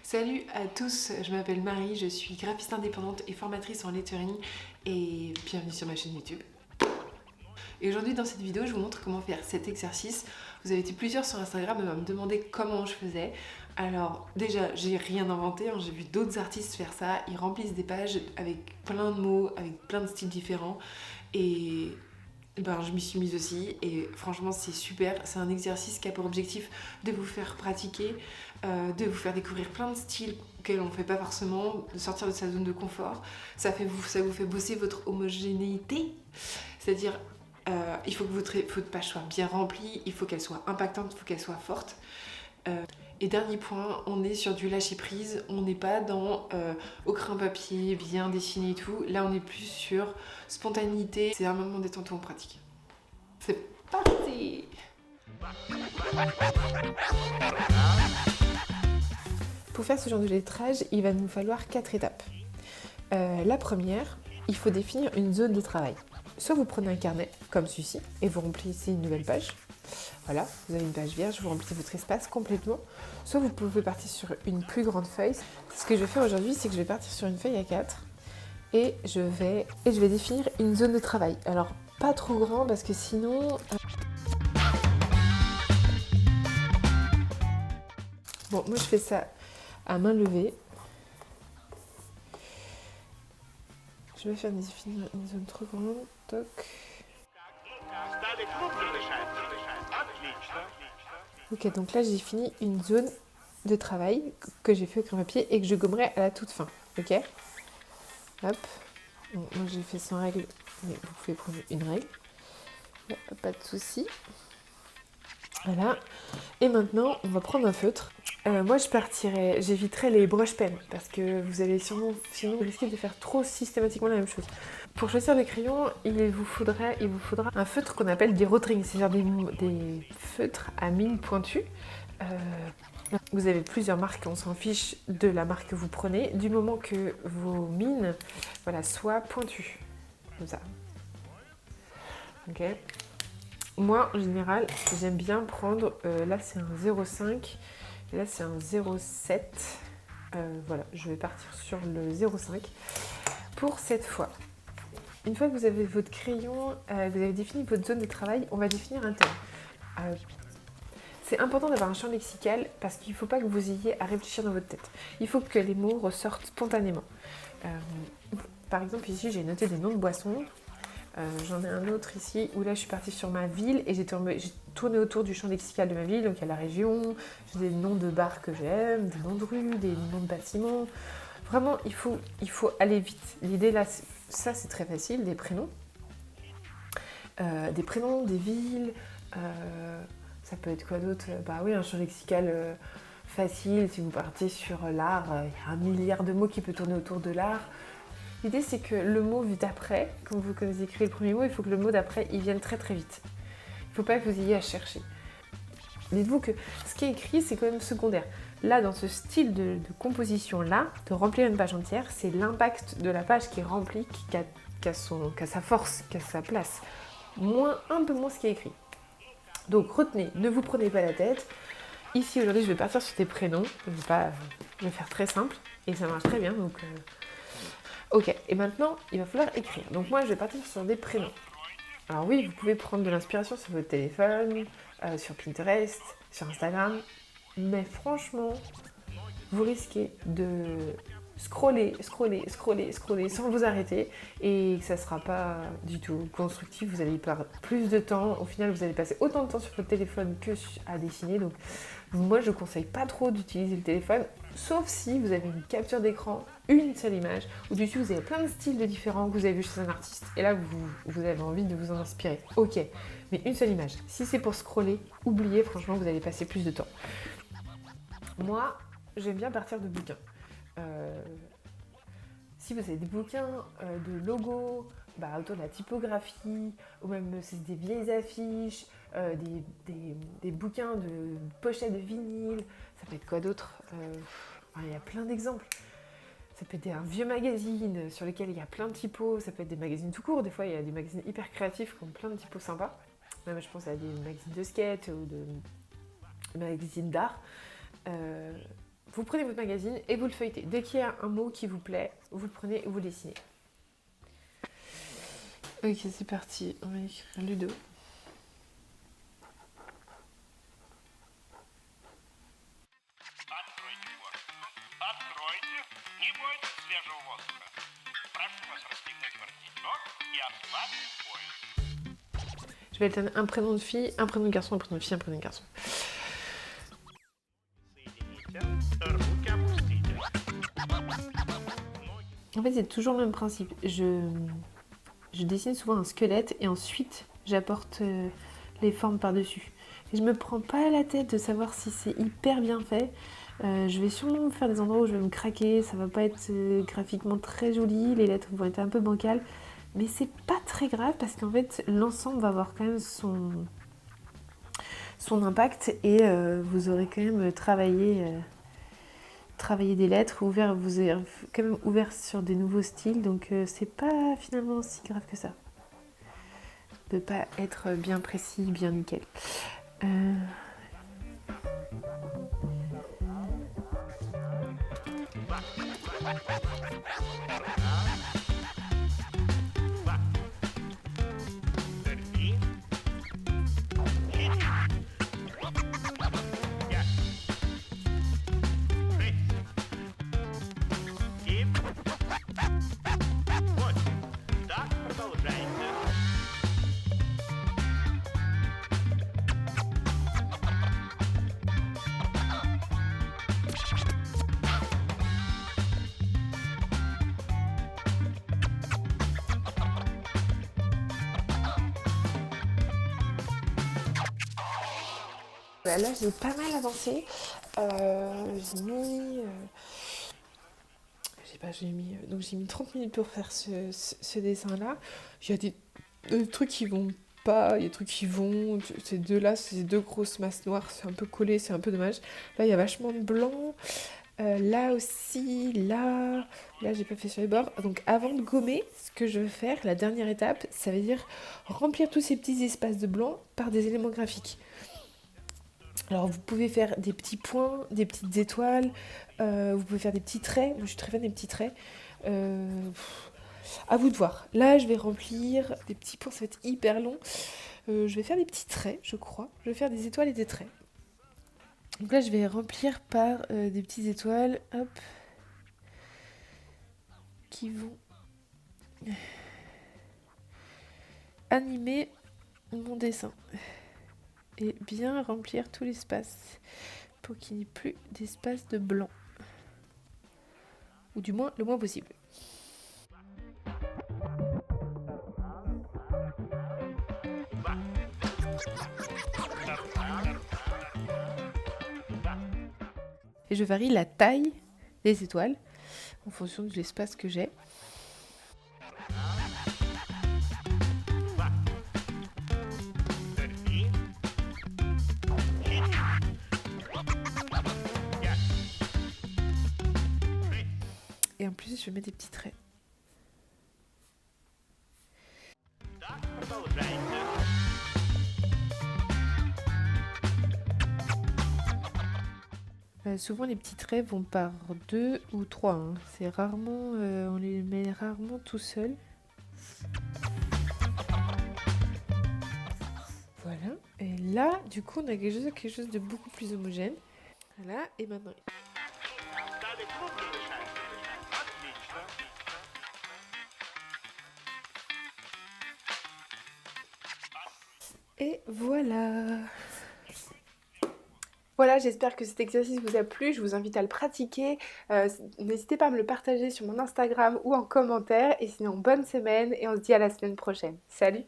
Salut à tous, je m'appelle Marie, je suis graphiste indépendante et formatrice en lettering et bienvenue sur ma chaîne YouTube. Et aujourd'hui dans cette vidéo je vous montre comment faire cet exercice. Vous avez été plusieurs sur Instagram à me demander comment je faisais. Alors déjà j'ai rien inventé, j'ai vu d'autres artistes faire ça, ils remplissent des pages avec plein de mots, avec plein de styles différents et je m'y suis mise aussi et franchement c'est super, c'est un exercice qui a pour objectif de vous faire pratiquer, de vous faire découvrir plein de styles auxquels on ne fait pas forcément, de sortir de sa zone de confort, ça vous fait bosser votre homogénéité, c'est-à-dire il faut que votre page soit bien remplie, il faut qu'elle soit impactante, il faut qu'elle soit forte. Et dernier point, on est sur du lâcher prise, on n'est pas dans au crayon papier, bien dessiné et tout. Là, on est plus sur spontanéité. C'est un moment détente où on pratique. C'est parti! Pour faire ce genre de lettrage, il va nous falloir 4 étapes. La première, il faut définir une zone de travail. Soit vous prenez un carnet, comme celui-ci, et vous remplissez une nouvelle page. Voilà, vous avez une page vierge, vous remplissez votre espace complètement. Soit vous pouvez partir sur une plus grande feuille. Ce que je vais faire aujourd'hui, c'est que je vais partir sur une feuille A4 et je vais définir une zone de travail. Alors, pas trop grand parce que sinon... Bon, moi je fais ça à main levée. Je vais faire définir une zone trop grande. Toc. Ok, donc là j'ai fini une zone de travail que j'ai fait au crayon papier et que je gommerai à la toute fin. Ok. Hop. Bon, moi j'ai fait sans règle, mais vous pouvez prendre une règle. Pas de souci. Voilà. Et maintenant, on va prendre un feutre. Moi j'éviterai les broche pens parce que vous allez sinon risquer de faire trop systématiquement la même chose. Pour choisir les crayons, il vous faudra un feutre qu'on appelle des rotring, c'est-à-dire des feutres à mine pointue. Vous avez plusieurs marques, on s'en fiche de la marque que vous prenez, du moment que vos mines soient pointues. Comme ça. Ok. Moi, en général, j'aime bien prendre, là c'est un 0,5 et là c'est un 0,7. Voilà, je vais partir sur le 0,5 pour cette fois. Une fois que vous avez votre crayon, vous avez défini votre zone de travail, on va définir un thème. C'est important d'avoir un champ lexical parce qu'il ne faut pas que vous ayez à réfléchir dans votre tête. Il faut que les mots ressortent spontanément. Par exemple, ici, j'ai noté des noms de boissons. J'en ai un autre ici où là, je suis partie sur ma ville et j'ai tourné autour du champ lexical de ma ville. Donc, il y a la région, j'ai des noms de bars que j'aime, des noms de rues, des noms de bâtiments. Vraiment, il faut aller vite. L'idée là, ça c'est très facile, des prénoms. Des villes... ça peut être quoi d'autre? Oui, un champ lexical facile. Si vous partez sur l'art, il y a 1 milliard de mots qui peut tourner autour de l'art. L'idée, c'est que le mot d'après, quand vous écrivez le premier mot, il faut que le mot d'après, il vienne très très vite. Il ne faut pas que vous ayez à chercher. Dites-vous que ce qui est écrit, c'est quand même secondaire. Là, dans ce style de composition-là, de remplir une page entière, c'est l'impact de la page qui est remplie, qui a sa force, qui a sa place. Un peu moins ce qui est écrit. Donc retenez, ne vous prenez pas la tête. Ici aujourd'hui je vais partir sur des prénoms, je vais faire très simple et ça marche très bien. Donc ok, et maintenant il va falloir écrire. Donc moi je vais partir sur des prénoms. Alors oui, vous pouvez prendre de l'inspiration sur votre téléphone, sur Pinterest, sur Instagram, mais franchement vous risquez de scroller sans vous arrêter et que ça ne sera pas du tout constructif, vous allez y perdre plus de temps, au final vous allez passer autant de temps sur votre téléphone que à dessiner, donc moi je ne conseille pas trop d'utiliser le téléphone, sauf si vous avez une capture d'écran, une seule image, ou dessus vous avez plein de styles différents que vous avez vu chez un artiste, et là vous avez envie de vous en inspirer, ok, mais une seule image, si c'est pour scroller, oubliez, franchement vous allez passer plus de temps. Moi, j'aime bien partir de bouquins. Si vous avez des bouquins de logos, autour de la typographie, ou même c'est des vieilles affiches, des bouquins de pochettes de vinyle, ça peut être quoi d'autre? Il y a plein d'exemples. Ça peut être un vieux magazine sur lequel il y a plein de typos, ça peut être des magazines tout court, des fois il y a des magazines hyper créatifs qui ont plein de typos sympas. Même je pense à des magazines de skate ou magazine d'art. Vous prenez votre magazine et vous le feuilletez. Dès qu'il y a un mot qui vous plaît, vous le prenez et vous le dessinez. Ok, c'est parti. On va écrire Ludo. Откройте, не бойтесь свежего воздуха. Прошу вас расстегнуть воротничок и ослабить пояс. Je vais éteindre un prénom de fille, un prénom de garçon, un prénom de fille, un prénom de garçon. Соедините, руки опустите. En fait, c'est toujours le même principe. Je dessine souvent un squelette et ensuite j'apporte les formes par-dessus. Et je me prends pas la tête de savoir si c'est hyper bien fait. Je vais sûrement faire des endroits où je vais me craquer, ça va pas être graphiquement très joli, les lettres vont être un peu bancales, mais c'est pas très grave parce qu'en fait l'ensemble va avoir quand même son impact et vous aurez quand même travaillé des lettres, vous avez quand même ouvert sur des nouveaux styles, donc c'est pas finalement si grave que ça. De pas être bien précis, bien nickel. Là, j'ai pas mal avancé. J'ai mis... j'ai mis 30 minutes pour faire ce dessin-là. Il y a des trucs qui vont pas, il y a des trucs qui vont. Ces deux-là, c'est deux grosses masses noires. C'est un peu collé, c'est un peu dommage. Là, il y a vachement de blanc. Là aussi, là, j'ai pas fait sur les bords. Donc avant de gommer, ce que je veux faire, la dernière étape, ça veut dire remplir tous ces petits espaces de blanc par des éléments graphiques. Alors vous pouvez faire des petits points, des petites étoiles, vous pouvez faire des petits traits. Moi je suis très fan des petits traits. À vous de voir. Là je vais remplir des petits points, ça va être hyper long. Je vais faire des petits traits, je crois. Je vais faire des étoiles et des traits. Donc là je vais remplir par des petites étoiles, hop, qui vont animer mon dessin. Et bien remplir tout l'espace pour qu'il n'y ait plus d'espace de blanc. Ou du moins le moins possible. Et je varie la taille des étoiles en fonction de l'espace que j'ai. Et en plus, je mets des petits traits. Souvent, les petits traits vont par 2 ou 3. Hein. C'est rarement, on les met rarement tout seul. Voilà. Et là, du coup, on a quelque chose de beaucoup plus homogène. Voilà. Et maintenant. Et voilà. Voilà, j'espère que cet exercice vous a plu. Je vous invite à le pratiquer. N'hésitez pas à me le partager sur mon Instagram ou en commentaire. Et sinon, bonne semaine et on se dit à la semaine prochaine. Salut!